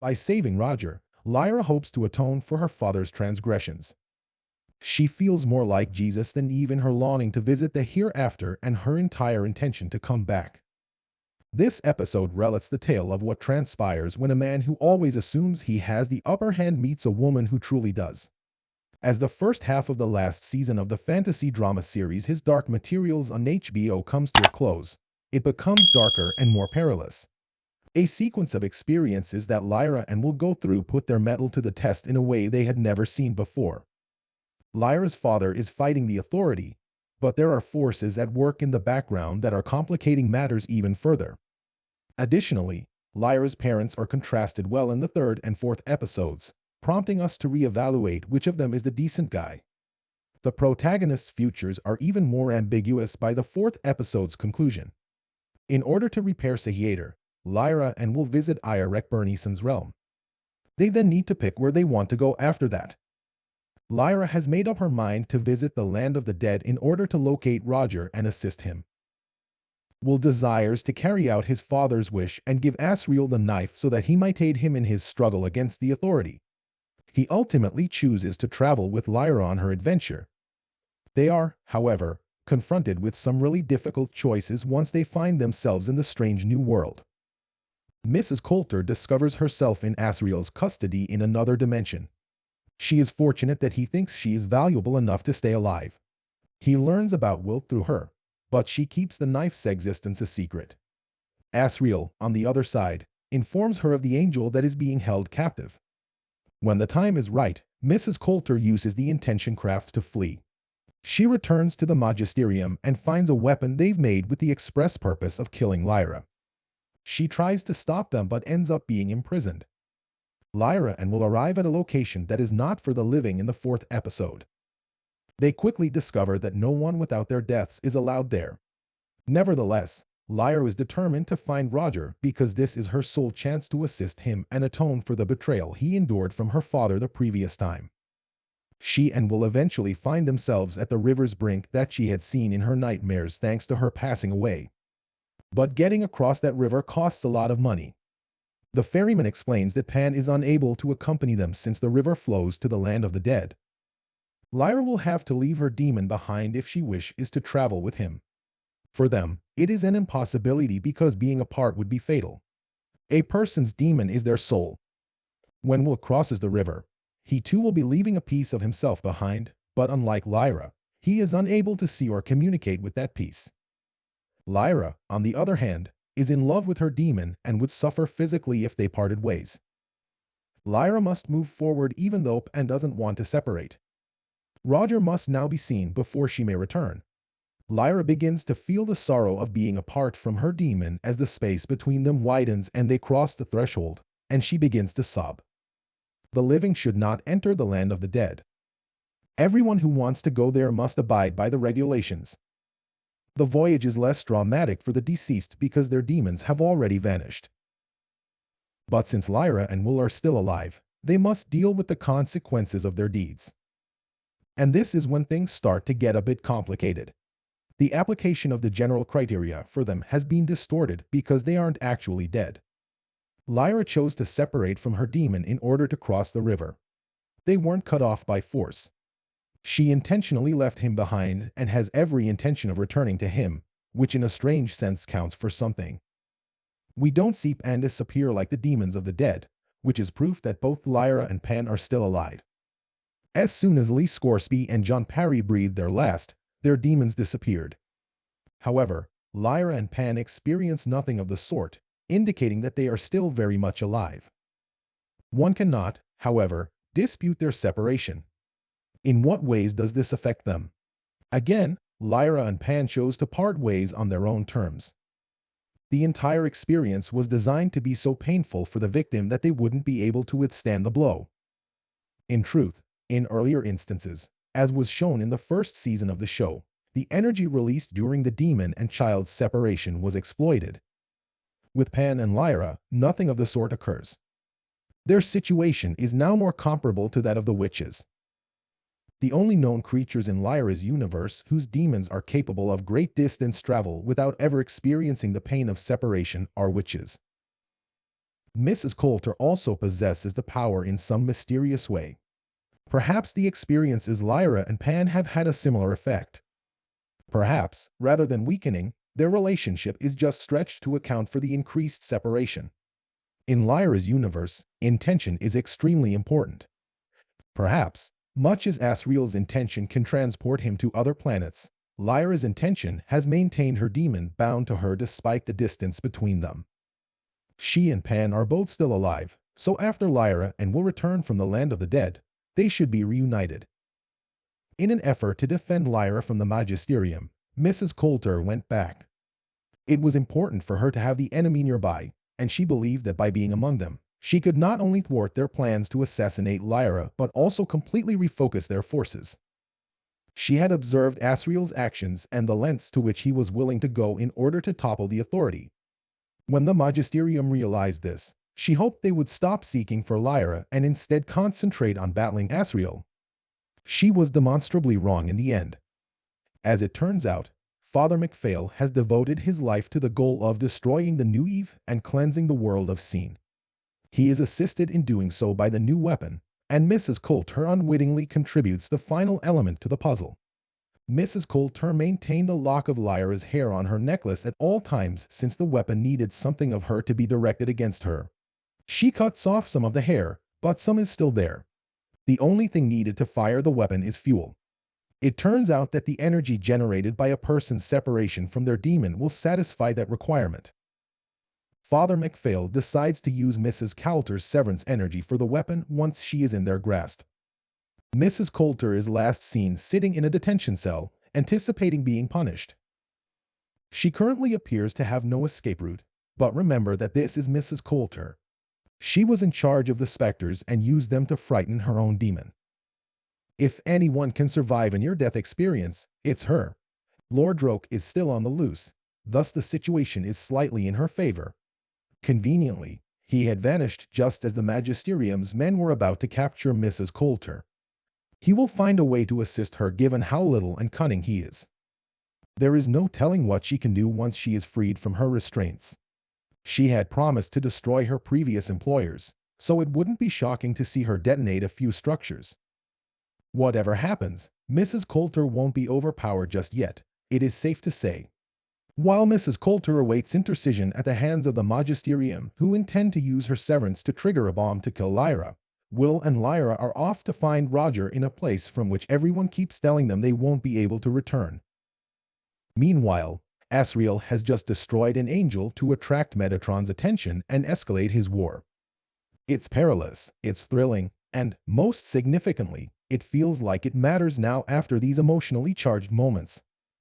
By saving Roger, Lyra hopes to atone for her father's transgressions. She feels more like Jesus than even her longing to visit the hereafter and her entire intention to come back. This episode relates the tale of what transpires when a man who always assumes he has the upper hand meets a woman who truly does. As the first half of the last season of the fantasy drama series His Dark Materials on HBO comes to a close, it becomes darker and more perilous. A sequence of experiences that Lyra and will go through put their mettle to the test in a way they had never seen before. Lyra's father is fighting the authority, but there are forces at work in the background that are complicating matters even further. Additionally, Lyra's parents are contrasted well in the third and fourth episodes, prompting us to reevaluate which of them is the decent guy. The protagonist's futures are even more ambiguous by the fourth episode's conclusion. In order to repair Sahiater, Lyra and will visit Irek Bernison's realm. They then need to pick where they want to go after that. Lyra has made up her mind to visit the land of the dead in order to locate Roger and assist him. Will desires to carry out his father's wish and give Asriel the knife so that he might aid him in his struggle against the authority. He ultimately chooses to travel with Lyra on her adventure. They are, however, confronted with some really difficult choices once they find themselves in the strange new world. Mrs. Coulter discovers herself in Asriel's custody in another dimension. She is fortunate that he thinks she is valuable enough to stay alive. He learns about Will through her, but she keeps the knife's existence a secret. Asriel, on the other side, informs her of the angel that is being held captive. When the time is right, Mrs. Coulter uses the intention craft to flee. She returns to the Magisterium and finds a weapon they've made with the express purpose of killing Lyra. She tries to stop them but ends up being imprisoned. Lyra and will arrive at a location that is not for the living in the fourth episode. They quickly discover that no one without their deaths is allowed there. Nevertheless, Lyra is determined to find Roger because this is her sole chance to assist him and atone for the betrayal he endured from her father the previous time. She and will eventually find themselves at the river's brink that she had seen in her nightmares thanks to her passing away. But getting across that river costs a lot of money. The ferryman explains that Pan is unable to accompany them since the river flows to the land of the dead. Lyra will have to leave her demon behind if she wishes to travel with him. For them, it is an impossibility because being apart would be fatal. A person's demon is their soul. When Will crosses the river, he too will be leaving a piece of himself behind, but unlike Lyra, he is unable to see or communicate with that piece. Lyra, on the other hand, is in love with her demon and would suffer physically if they parted ways. Lyra must move forward even though Pan doesn't want to separate. Roger must now be seen before she may return. Lyra begins to feel the sorrow of being apart from her demon as the space between them widens and they cross the threshold, and she begins to sob. The living should not enter the land of the dead. Everyone who wants to go there must abide by the regulations. The voyage is less dramatic for the deceased because their demons have already vanished. But since Lyra and Will are still alive, they must deal with the consequences of their deeds. And this is when things start to get a bit complicated. The application of the general criteria for them has been distorted because they aren't actually dead. Lyra chose to separate from her demon in order to cross the river. They weren't cut off by force. She intentionally left him behind and has every intention of returning to him, which in a strange sense counts for something. We don't see Pan disappear like the demons of the dead, which is proof that both Lyra and Pan are still alive. As soon as Lee Scoresby and John Parry breathed their last, their demons disappeared. However, Lyra and Pan experience nothing of the sort, indicating that they are still very much alive. One cannot, however, dispute their separation. In what ways does this affect them? Again, Lyra and Pan chose to part ways on their own terms. The entire experience was designed to be so painful for the victim that they wouldn't be able to withstand the blow. In truth, in earlier instances, as was shown in the first season of the show, the energy released during the demon and child's separation was exploited. With Pan and Lyra, nothing of the sort occurs. Their situation is now more comparable to that of the witches. The only known creatures in Lyra's universe whose demons are capable of great distance travel without ever experiencing the pain of separation are witches. Mrs. Coulter also possesses the power in some mysterious way. Perhaps the experiences Lyra and Pan have had a similar effect. Perhaps, rather than weakening, their relationship is just stretched to account for the increased separation. In Lyra's universe, intention is extremely important. Perhaps, much as Asriel's intention can transport him to other planets, Lyra's intention has maintained her demon bound to her despite the distance between them. She and Pan are both still alive, so after Lyra and will return from the land of the dead, they should be reunited. In an effort to defend Lyra from the Magisterium, Mrs. Coulter went back. It was important for her to have the enemy nearby, and she believed that by being among them, she could not only thwart their plans to assassinate Lyra but also completely refocus their forces. She had observed Asriel's actions and the lengths to which he was willing to go in order to topple the authority. When the Magisterium realized this, she hoped they would stop seeking for Lyra and instead concentrate on battling Asriel. She was demonstrably wrong in the end. As it turns out, Father MacPhail has devoted his life to the goal of destroying the New Eve and cleansing the world of sin. He is assisted in doing so by the new weapon, and Mrs. Coulter unwittingly contributes the final element to the puzzle. Mrs. Coulter maintained a lock of Lyra's hair on her necklace at all times since the weapon needed something of her to be directed against her. She cuts off some of the hair, but some is still there. The only thing needed to fire the weapon is fuel. It turns out that the energy generated by a person's separation from their demon will satisfy that requirement. Father MacPhail decides to use Mrs. Coulter's severance energy for the weapon once she is in their grasp. Mrs. Coulter is last seen sitting in a detention cell, anticipating being punished. She currently appears to have no escape route, but remember that this is Mrs. Coulter. She was in charge of the specters and used them to frighten her own demon. If anyone can survive a near-death experience, it's her. Lord Roke is still on the loose, thus the situation is slightly in her favor. Conveniently, he had vanished just as the Magisterium's men were about to capture Mrs. Coulter. He will find a way to assist her given how little and cunning he is. There is no telling what she can do once she is freed from her restraints. She had promised to destroy her previous employers, so it wouldn't be shocking to see her detonate a few structures. Whatever happens, Mrs. Coulter won't be overpowered just yet, it is safe to say. While Mrs. Coulter awaits intercision at the hands of the Magisterium, who intend to use her severance to trigger a bomb to kill Lyra, Will and Lyra are off to find Roger in a place from which everyone keeps telling them they won't be able to return. Meanwhile, Asriel has just destroyed an angel to attract Metatron's attention and escalate his war. It's perilous, it's thrilling, and, most significantly, it feels like it matters now after these emotionally charged moments.